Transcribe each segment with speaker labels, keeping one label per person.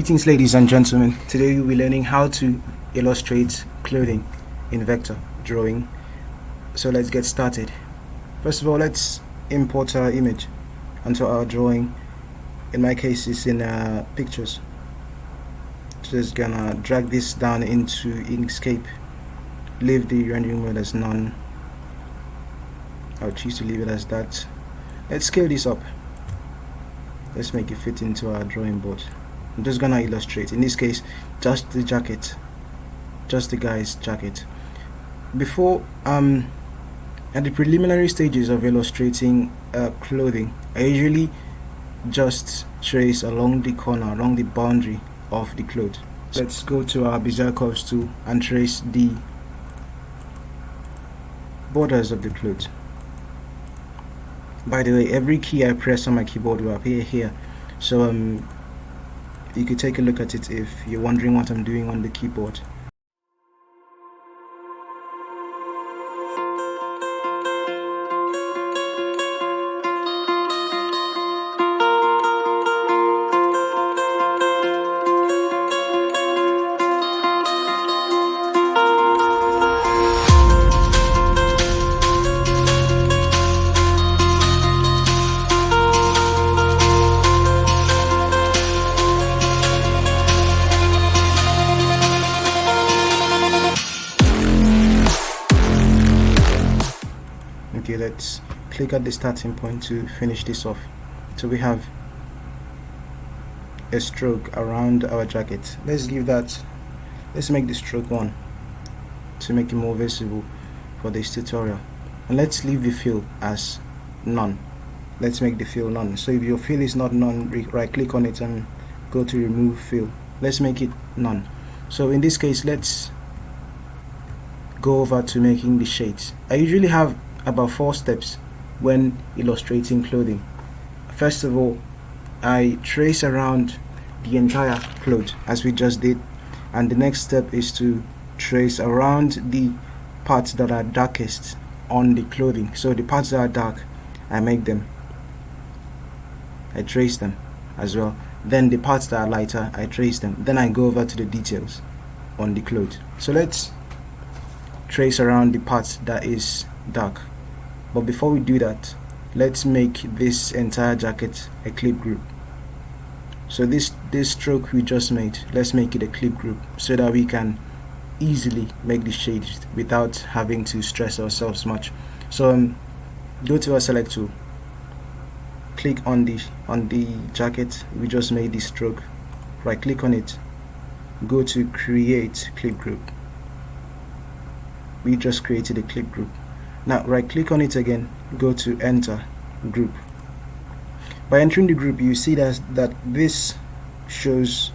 Speaker 1: Greetings, ladies and gentlemen. Today we'll be learning how to illustrate clothing in vector drawing. So let's get started. First of all, let's import our image onto our drawing. In my case, it's in pictures. Just gonna drag this down into INKSCAPE. Leave the rendering mode as none. I'll choose to leave it as that. Let's scale this up. Let's make it fit into our drawing board. I'm just gonna illustrate, in this case, just the jacket, just the guy's jacket. Before at the preliminary stages of illustrating clothing, I usually just trace along the corner, along the boundary of the cloth. Let's go to our Bezier Curves tool and trace the borders of the cloth. By the way, every key I press on my keyboard will appear here, so you could take a look at it if you're wondering what I'm doing on the keyboard. Okay, let's click at the starting point to finish this off. So we have a stroke around our jacket. Let's make the stroke 1 to make it more visible for this tutorial. And let's leave the fill as none. Let's make the fill none. So if your fill is not none, right click on it and go to remove fill. Let's make it none. So in this case, let's go over to making the shades. I usually have about 4 steps when illustrating clothing. First of all, I trace around the entire cloth as we just did, and the next step is to trace around the parts that are darkest on the clothing. So the parts that are dark, I trace them as well. Then the parts that are lighter, I trace them. Then I go over to the details on the cloth. So let's trace around the parts that is dark. But before we do that, let's make this entire jacket a clip group. So this stroke we just made, let's make it a clip group so that we can easily make the shades without having to stress ourselves much. So go to our select tool, click on the jacket we just made this stroke, right click on it, go to create clip group. We just created a clip group. Now right click on it again, go to enter group. By entering the group, you see that this shows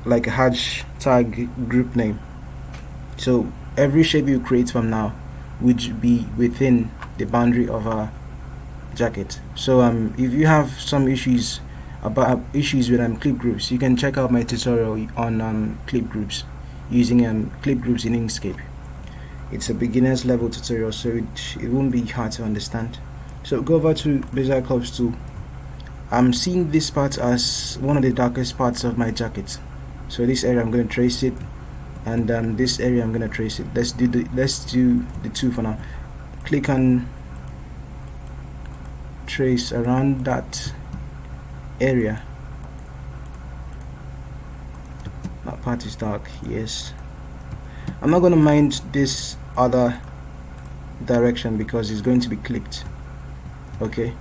Speaker 1: like a hashtag group name. So every shape you create from now would be within the boundary of our jacket. So if you have some issues with clip groups, you can check out my tutorial on clip groups, using clip groups in INKSCAPE. It's a beginner's level tutorial, so it won't be hard to understand. So go over to Bezier Curves tool. I'm seeing this part as one of the darkest parts of my jacket. So this area I'm going to trace it, and this area I'm going to trace it. Let's do the two for now. Click on trace around that area. That part is dark, yes. I'm not going to mind this other direction because it's going to be clipped. Okay,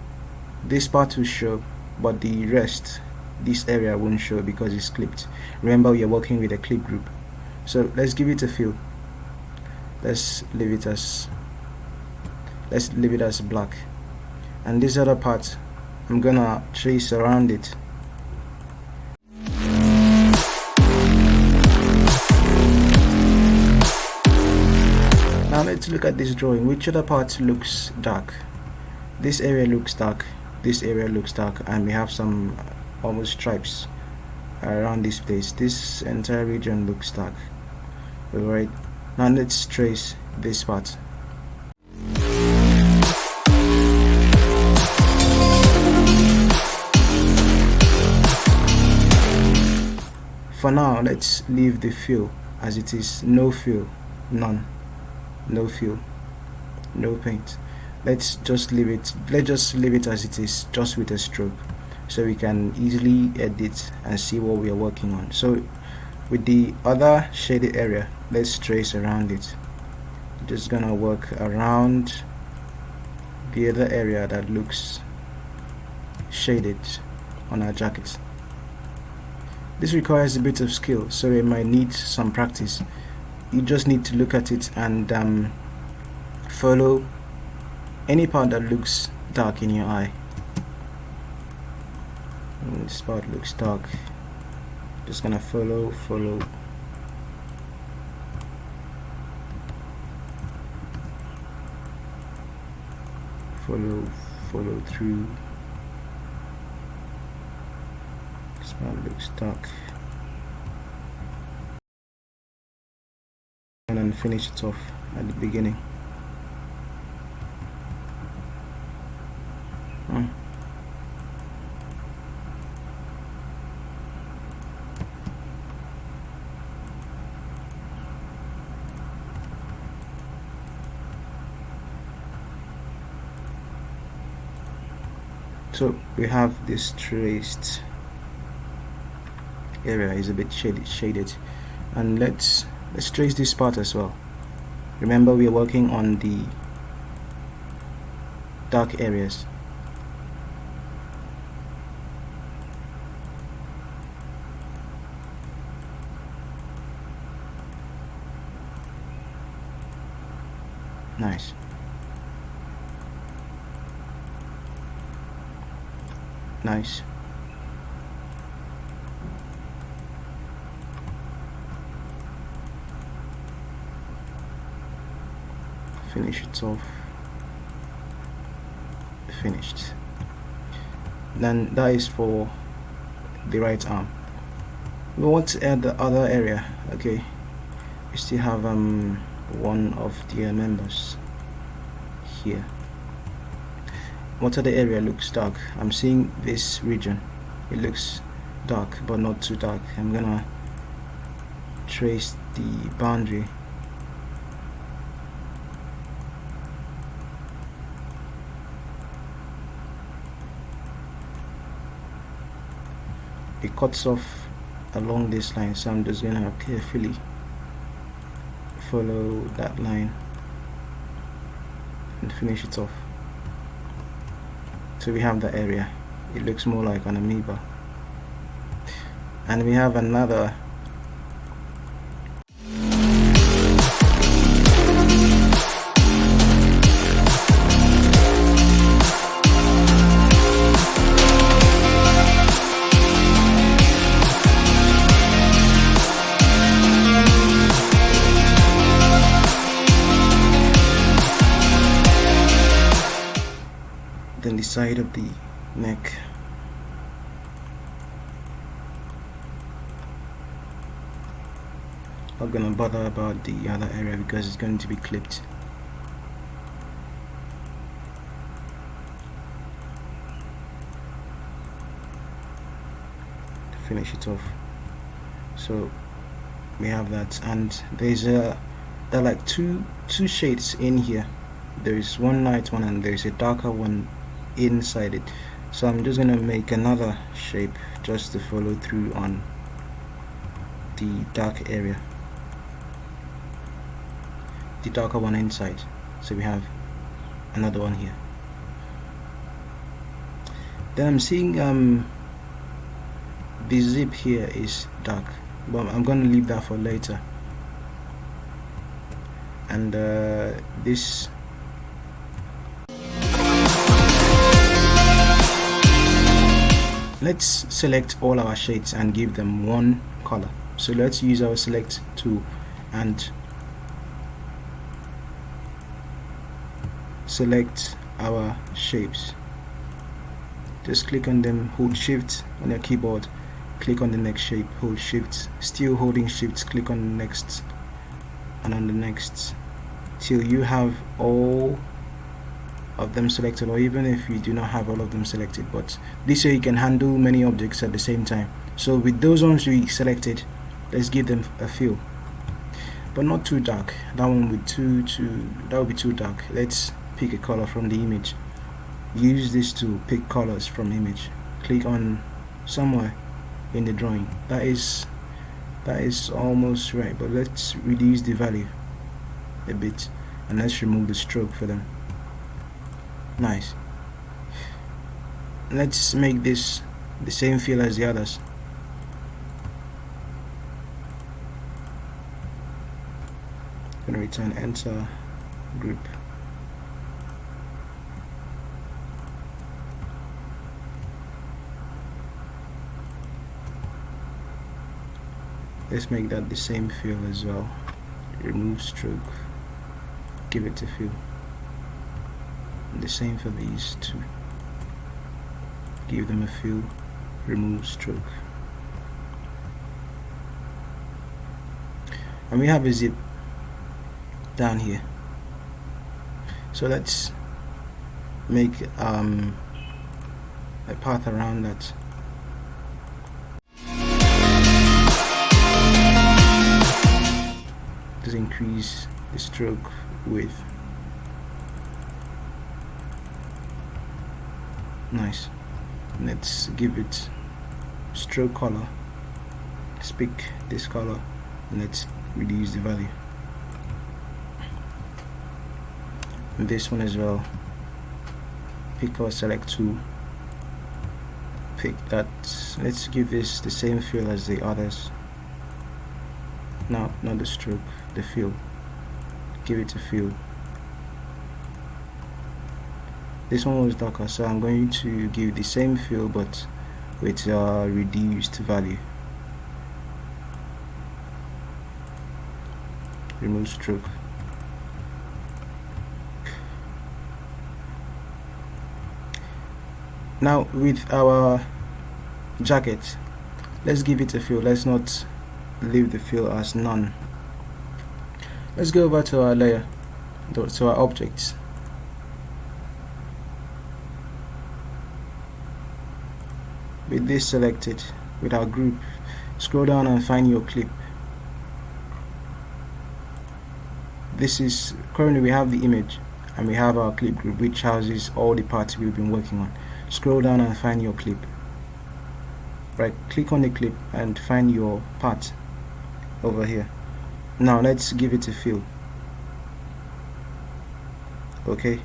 Speaker 1: this part will show, but the rest, this area won't show because it's clipped. Remember, we are working with a clip group. So let's give it a fill. Let's leave it as black, and this other part I'm gonna trace around it. Now let's look at this drawing. Which other part looks dark? This area looks dark, this area looks dark, and we have some almost stripes around this place. This entire region looks dark. Alright, now let's trace this part. For now, let's leave the fill as it is. No fill, none, no fill, no paint. Let's just leave it as it is, just with a stroke, so we can easily edit and see what we are working on. So with the other shaded area, let's trace around it. Just gonna work around the other area that looks shaded on our jacket. This requires a bit of skill, so it might need some practice. You just need to look at it and follow any part that looks dark in your eye. This part looks dark. Just gonna follow follow through. This part looks dark, and then finish it off at the beginning. So we have this traced area is a bit shaded, and let's trace this part as well. Remember, we are working on the dark areas. Nice. Nice. Finish it off. Finished. Then that is for the right arm. We want to add the other area. Okay, we still have one of the members here. What other area looks dark? I'm seeing this region. It looks dark, but not too dark. I'm gonna trace the boundary. It cuts off along this line, so I'm just gonna carefully follow that line and finish it off. So we have the area. It looks more like an amoeba. And we have another then the side of the neck. Not gonna bother about the other area because it's going to be clipped. To finish it off. So we have that, and there are like two shades in here. There is one light one and there is a darker one inside it. So I'm just gonna make another shape just to follow through on the dark area, the darker one inside. So we have another one here. Then I'm seeing the zip here is dark, but I'm gonna leave that for later. And this let's select all our shades and give them one color. So let's use our select tool and select our shapes. Just click on them, hold shift on your keyboard, click on the next shape, hold shift, still holding shift, click on the next and on the next till you have all of them selected, or even if you do not have all of them selected, but this way you can handle many objects at the same time. So with those ones we selected, let's give them a fill, but not too dark. That one would that would be too dark. Let's pick a color from the image. Use this to pick colors from image. Click on somewhere in the drawing. That is almost right, but let's reduce the value a bit, and let's remove the stroke for them. Nice. Let's make this the same feel as the others. I'm gonna return enter group. Let's make that the same feel as well. Remove stroke, give it a feel. The same for these two. Give them a feel, remove stroke. And we have a zip down here. So let's make a path around that. Just increase the stroke width. Nice. Let's give it stroke color. Let's pick this color and let's reduce the value. And this one as well. Pick or select tool. Pick that. Let's give this the same feel as the others. No, not the stroke, the feel. Give it a feel. This one was darker, so I'm going to give the same feel but with reduced value. Remove stroke. Now with our jacket, let's give it a feel. Let's not leave the fill as none. Let's go over to our layer, to our objects. With this selected, with our group, scroll down and find your clip. This is currently we have the image and we have our clip group, which houses all the parts we've been working on. Scroll down and find your clip. Right, click on the clip and find your part over here. Now let's give it a fill. Okay,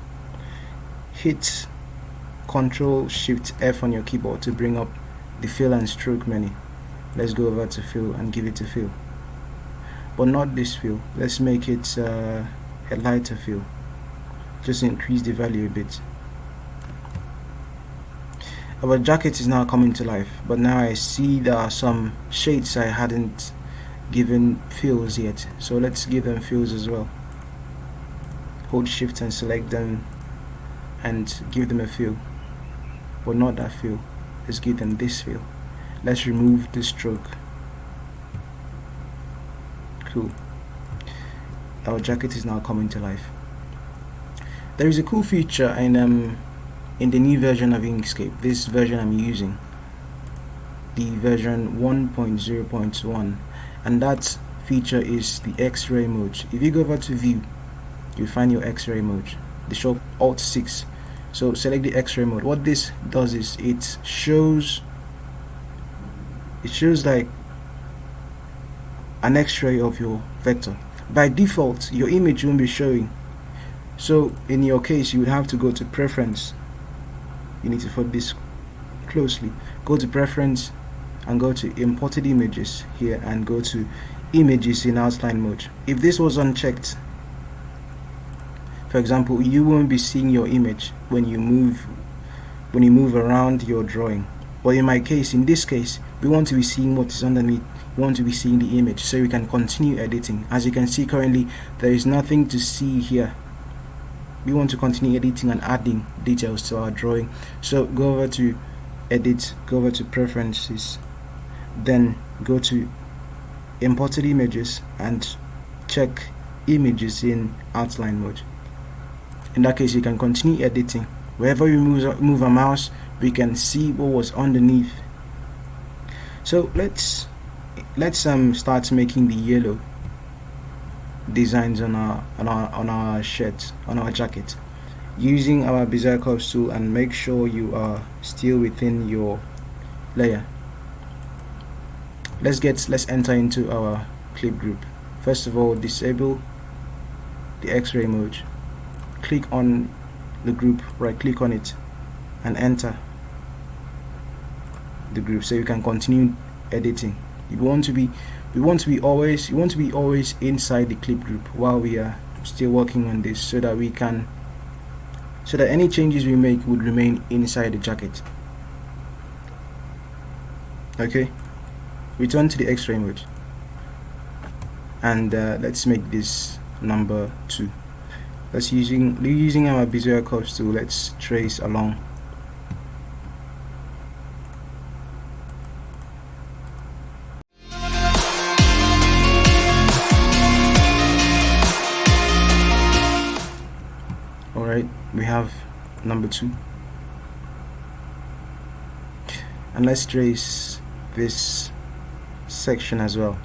Speaker 1: hit Ctrl Shift F on your keyboard to bring up the fill and stroke menu. Let's go over to fill and give it a fill, but not this fill. Let's make it a lighter fill. Just increase the value a bit. Our jacket is now coming to life, but now I see there are some shades I hadn't given fills yet, so let's give them fills as well. Hold shift and select them and give them a fill, but not that fill. Let's give them this fill. Let's remove the stroke. Cool. Our jacket is now coming to life. There is a cool feature in the new version of Inkscape. This version I'm using, the version 1.0.1, and that feature is the X-ray mode. If you go over to view, you find your X-ray mode, the show Alt 6. So select the X-ray mode. What this does is it shows like an X-ray of your vector. By default your image won't be showing, so in your case you would have to go to preference. You need to follow this closely. Go to preference and go to imported images here and go to images in outline mode. If this was unchecked, for example, you won't be seeing your image when you move around your drawing. But in my case, in this case, we want to be seeing what is underneath. We want to be seeing the image so we can continue editing. As you can see currently, there is nothing to see here. We want to continue editing and adding details to our drawing. So go over to edit, go over to preferences, then go to imported images and check images in outline mode. In that case, you can continue editing. Wherever we move our mouse, we can see what was underneath. So let's start making the yellow designs on our shirt, on our jacket, using our Bezier Curves tool, and make sure you are still within your layer. Let's enter into our clip group. First of all, disable the X-ray mode. Click on the group, right click on it, and enter the group so you can continue editing. You want to be always inside the clip group while we are still working on this, so that any changes we make would remain inside the jacket. Okay, return to the X-ray mode, and let's make this number 2. Let's using our Bezier Curves tool, let's trace along. Alright, we have number 2, and let's trace this section as well.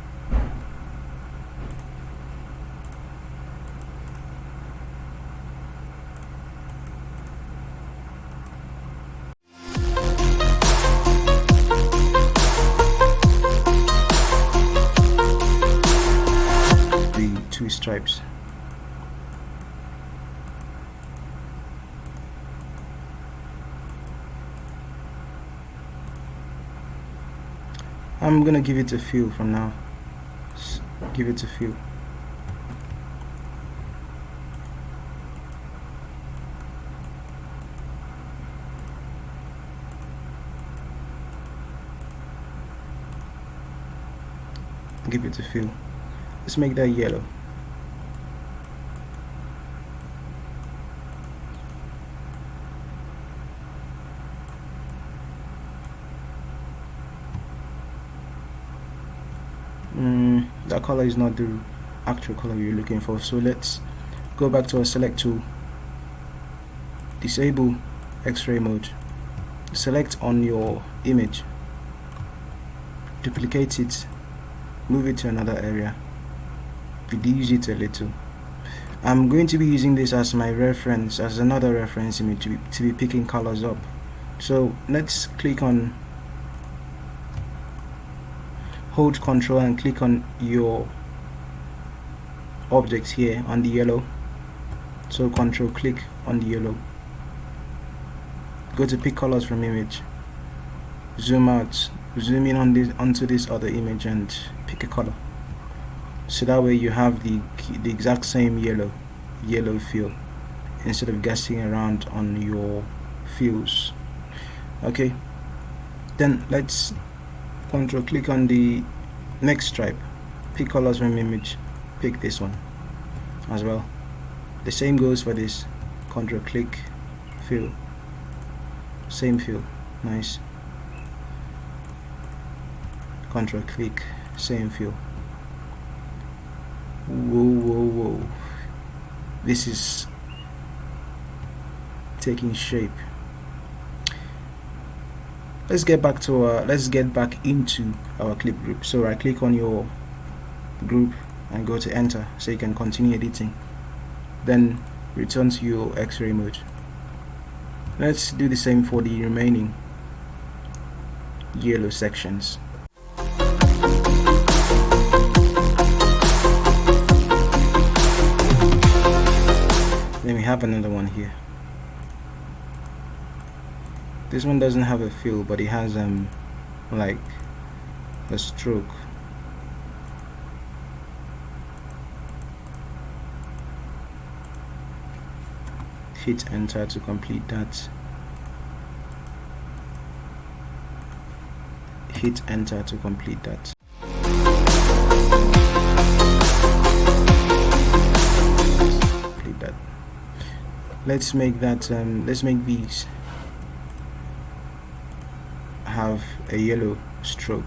Speaker 1: The 2 stripes. I'm gonna give it a feel from now. Give it a feel. Give it a feel. Let's make that yellow. That color is not the actual color you're looking for, so let's go back to our select tool, disable X-ray mode, select on your image, duplicate it, move it to another area, reduce it a little. I'm going to be using this as my reference, as another reference image to be picking colors up. So let's hold Control and click on your object here on the yellow. So Control click on the yellow, go to pick colors from image, zoom out, zoom in onto this other image and pick a color, so that way you have the exact same yellow feel instead of guessing around on your fields. Okay, then let's Control click on the next stripe, pick colors from image, pick this one as well. The same goes for this. Control click, fill, same fill, nice. Control click, same fill. Whoa, this is taking shape. Let's get back into our clip group. So right click on your group and go to enter so you can continue editing, then return to your X-ray mode. Let's do the same for the remaining yellow sections. Then we have another one here. This one doesn't have a fill, but it has like a stroke. Hit enter to complete that. Hit enter to complete that. Complete that. Let's make that. Let's make these have a yellow stroke.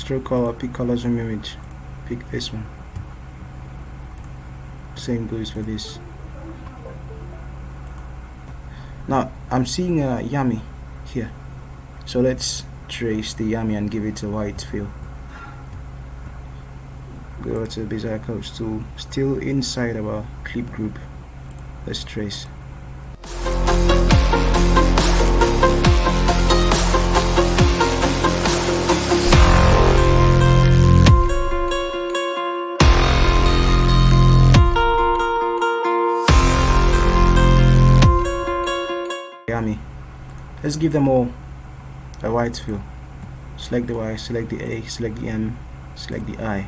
Speaker 1: stroke color, pick colors from image, pick this one. Same goes for this. Now I'm seeing a yummy here, so let's trace the yummy and give it a white fill. Go to the Bezier Curves tool, still inside our clip group. Let's trace. Yummy. Let's give them all a white fill. Select the Y, select the A, select the M, select the I.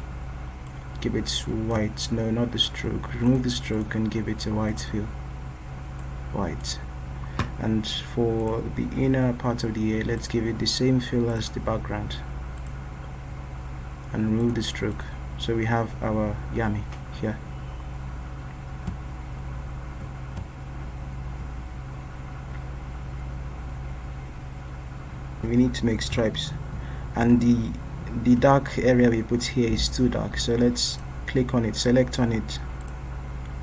Speaker 1: Give it white. No, not the stroke. Remove the stroke and give it a white fill. White. And for the inner part of the A, let's give it the same fill as the background. And remove the stroke. So we have our yummy here. We need to make stripes, and the dark area we put here is too dark, so let's click on it, select on it,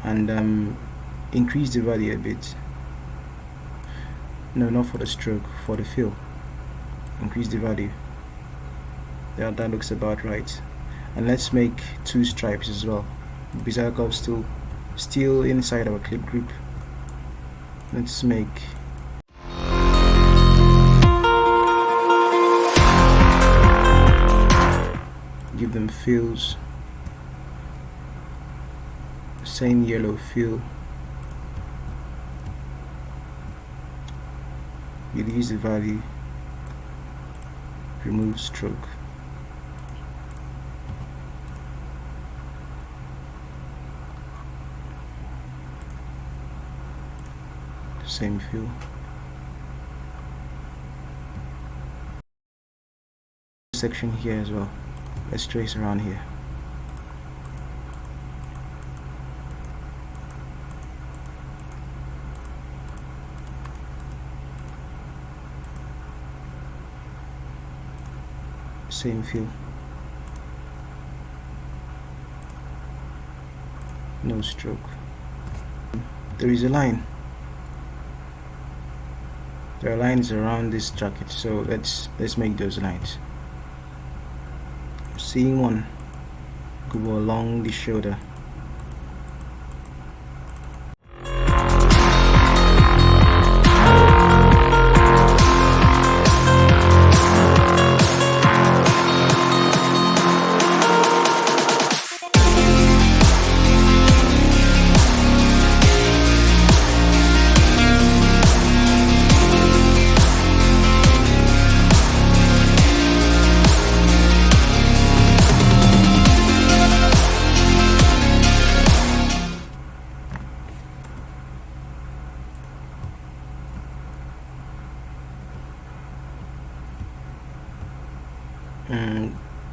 Speaker 1: and increase the value a bit. No, not for the stroke, for the fill. Increase the value. Yeah, that looks about right. And let's make 2 stripes as well. Bezier Curves tool, still inside our clip group. Let's make give them fills, same yellow fill. Release the value, remove stroke. Same fill. Section here as well. Let's trace around here. Same fill. No stroke. There is a line. There are lines around this jacket, so let's make those lines. Seeing one go along the shoulder.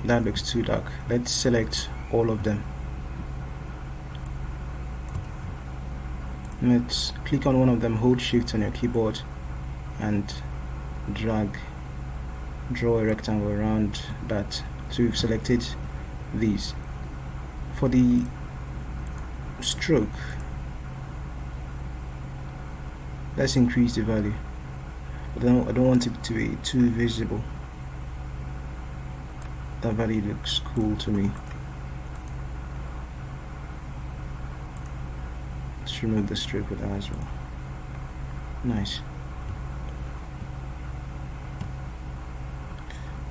Speaker 1: That looks too dark. Let's select all of them. Let's click on one of them, hold shift on your keyboard and draw a rectangle around that. So we've selected these. For the stroke, let's increase the value. I don't want it to be too visible. That value looks cool to me. Let's remove the stroke with that as well. Nice.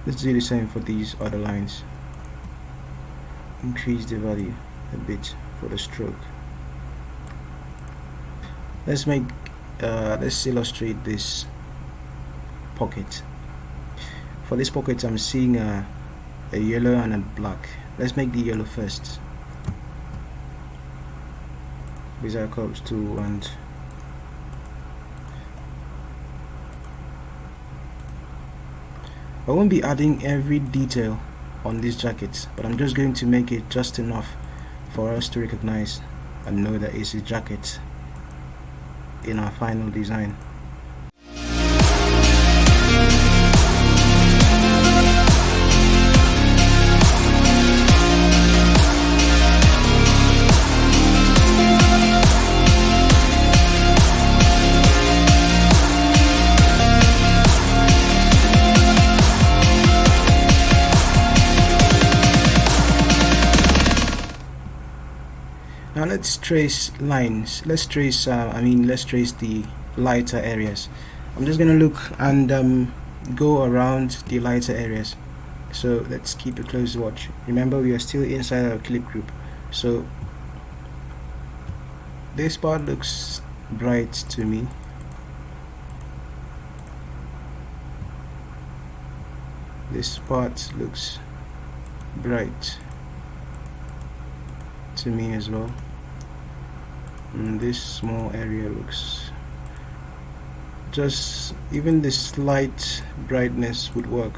Speaker 1: Let's do the same for these other lines. Increase the value a bit for the stroke. Let's illustrate this pocket. For this pocket, I'm seeing a yellow and a black. Let's make the yellow first. Bezier Curves tool, and I won't be adding every detail on this jacket, but I'm just going to make it just enough for us to recognize and know that it's a jacket in our final design. Now let's trace lines. Let's trace let's trace the lighter areas. I'm just gonna look and go around the lighter areas. So let's keep a close watch. Remember, we are still inside our clip group. So this part looks bright to me. This part looks bright to me as well. And this small area looks, just even this slight brightness would work.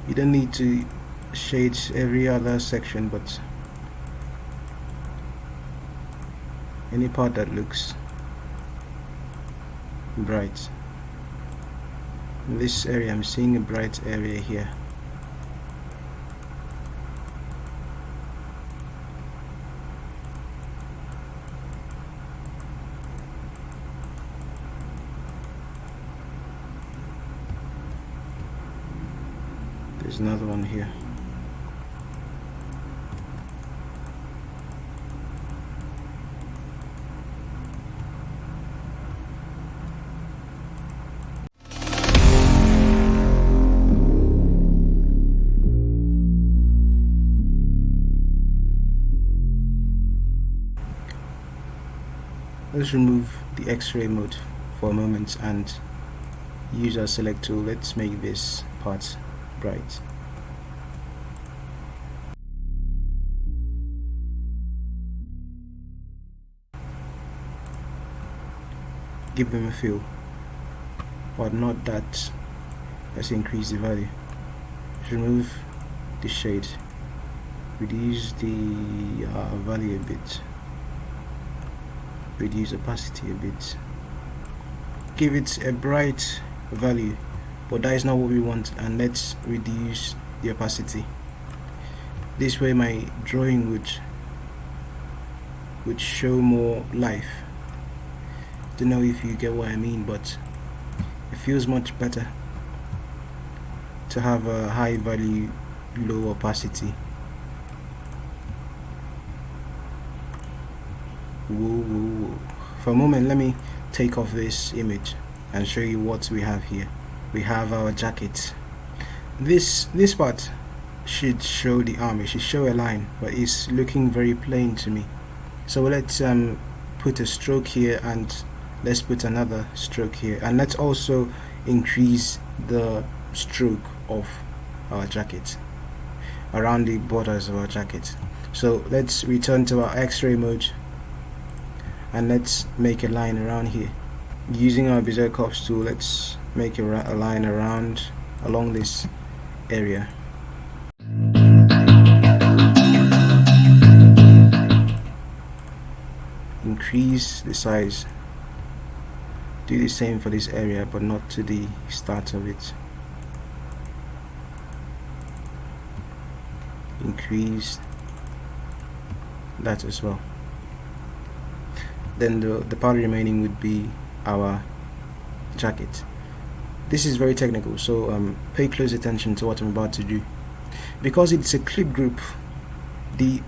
Speaker 1: You don't need to shade every other section, but any part that looks bright. In this area, I'm seeing a bright area here. There's another one here. Let's remove the X-ray mode for a moment and use our select tool. Let's make this part bright. Give them a feel, but not that. Let's increase the value. Remove the shade, reduce the value a bit, reduce opacity a bit, give it a bright value, but that is not what we want, and let's reduce the opacity. This way my drawing would show more life. Don't know if you get what I mean, but it feels much better to have a high value, low opacity. Whoa. For a moment, let me take off this image and show you what we have here. We have our jacket. This part should show the arm, it should show a line, but it's looking very plain to me. So let's put a stroke here, and let's put another stroke here, and let's also increase the stroke of our jacket around the borders of our jacket. So let's return to our X-ray mode and let's make a line around here. Using our Bezier curves tool, let's make a line along this area. Increase the size. Do the same for this area, but not to the start of it. Increase that as well. Then the part remaining would be our jacket. This is very technical, so pay close attention to what I'm about to do. Because it's a clip group, the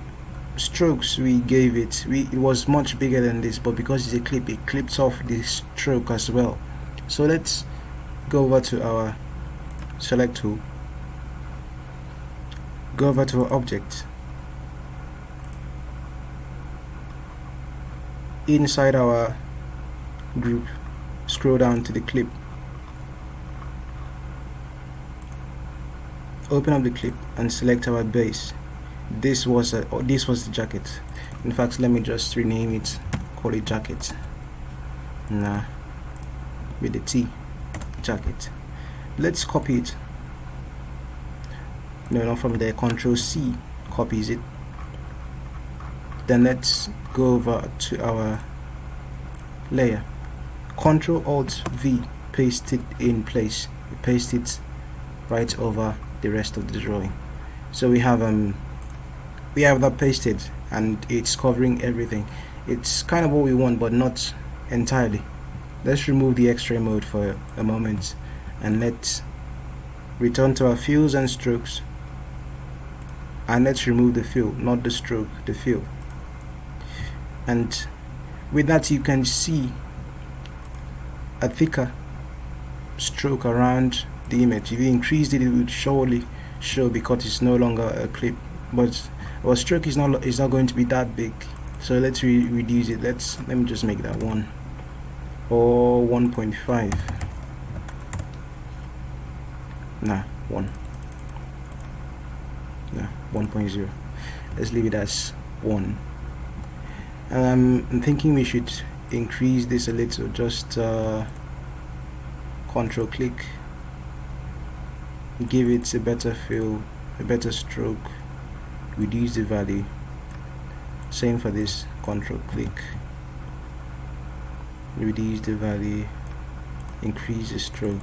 Speaker 1: strokes we gave it was much bigger than this, but because it's a clip, it clips off the stroke as well. So let's go over to our select tool, go over to our object, inside our group, scroll down to the clip, open up the clip and select our base. This was the jacket. In fact, let me just rename it, call it jacket. Nah, with the T, jacket. Let's copy it. No, not from there. Control C copies it. Then let's go over to our layer. Control Alt V, paste it in place. Paste it right over the rest of the drawing. So we have that pasted and it's covering everything. It's kind of what we want, but not entirely. Let's remove the X-ray mode for a moment and let's return to our fills and strokes, and let's remove the fill, not the stroke, the fill. and with that you can see a thicker stroke around the image. If you increased it, it would surely show because it's no longer a clip, but our stroke is not going to be that big. So let's reduce it. Let me just make that 1 or 1.5. Nah, 1. Nah, 1.0. Let's leave it as 1. I'm thinking we should increase this a little. Just control click, give it a better feel, a better stroke, reduce the value. Same for this, control click, reduce the value, increase the stroke.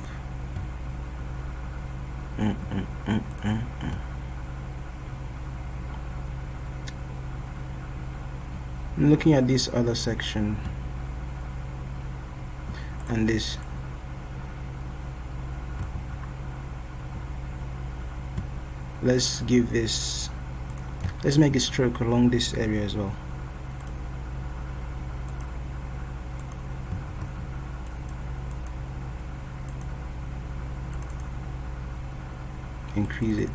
Speaker 1: Looking at this other section and this, let's make a stroke along this area as well. Increase it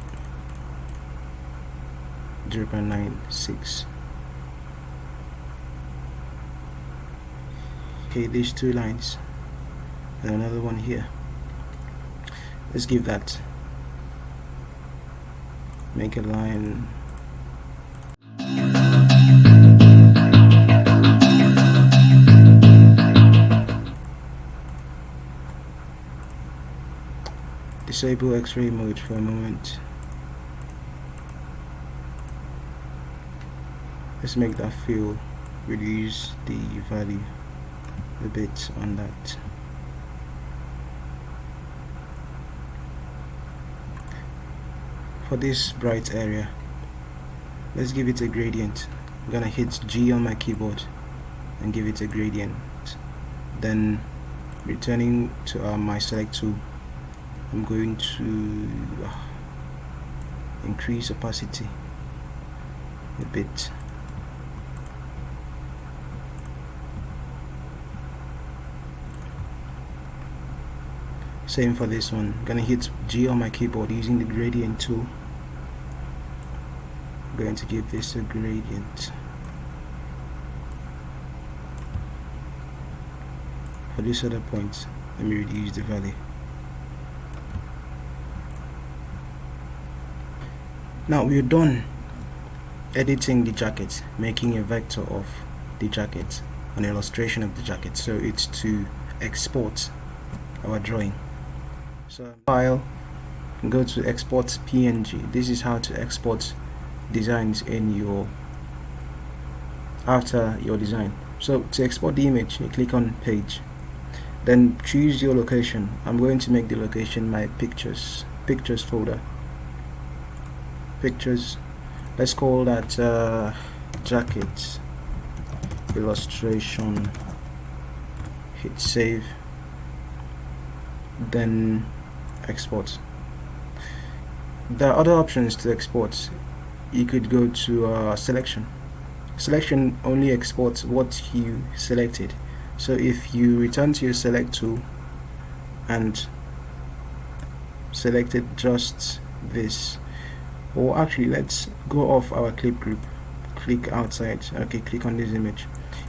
Speaker 1: 0.96. Okay, these 2 lines and another one here. Let's give that, make a line. Disable X-ray mode for a moment. Let's make that fill, reduce the value a bit on that. For this bright area, let's give it a gradient. I'm gonna hit G on my keyboard and give it a gradient. Then returning to my select tool, I'm going to increase opacity a bit. Same for this one. I'm gonna hit G on my keyboard using the gradient tool. I'm going to give this a gradient. For this other point, let me reduce the value. Now we're done editing the jacket, making a vector of the jacket, an illustration of the jacket. So it's to export our drawing. So file, go to export PNG. This is how to export designs in after your design. So to export the image, you click on page, then choose your location. I'm going to make the location my pictures folder. Pictures, let's call that jacket illustration. Hit save, then export. There are other options to export. You could go to selection. Selection only exports what you selected. So if you return to your select tool and selected just this, or actually let's go off our clip group, click outside. Okay, click on this image,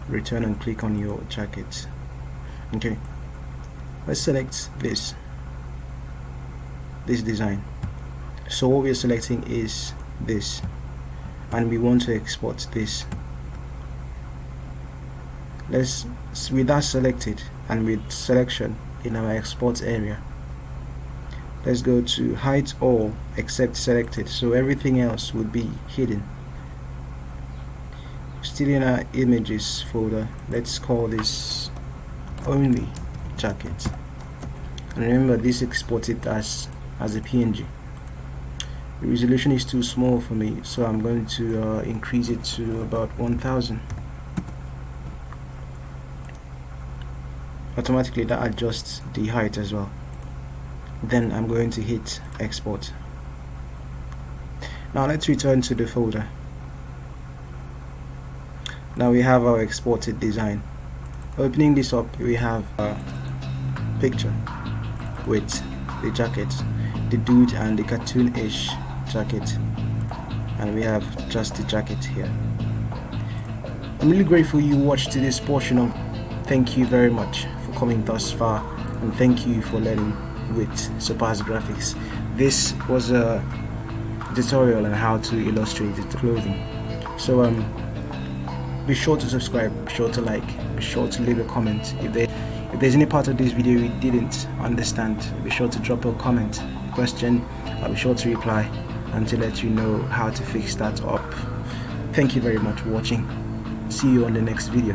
Speaker 1: return and click on your jacket. Okay, let's select this design. So what we're selecting is this, and we want to export this. Let's, with that selected and with selection in our export area, let's go to hide all except selected, so everything else would be hidden. Still in our images folder, let's call this only jacket, and remember this exported as a PNG. The resolution is too small for me, so I'm going to increase it to about 1000. Automatically that adjusts the height as well. Then I'm going to hit export. Now let's return to the folder. Now we have our exported design. Opening this up, we have a picture with the jacket, the dude and the cartoonish jacket, and we have just the jacket here. I'm really grateful you watched to this portion of. Thank you very much for coming thus far, and thank you for learning with Surpass Graphics. This was a tutorial on how to illustrate the clothing. So be sure to subscribe, be sure to like, be sure to leave a comment. If there's any part of this video you didn't understand, be sure to drop a comment, question. I'll be sure to reply and to let you know how to fix that up. Thank you very much for watching. See you on the next video.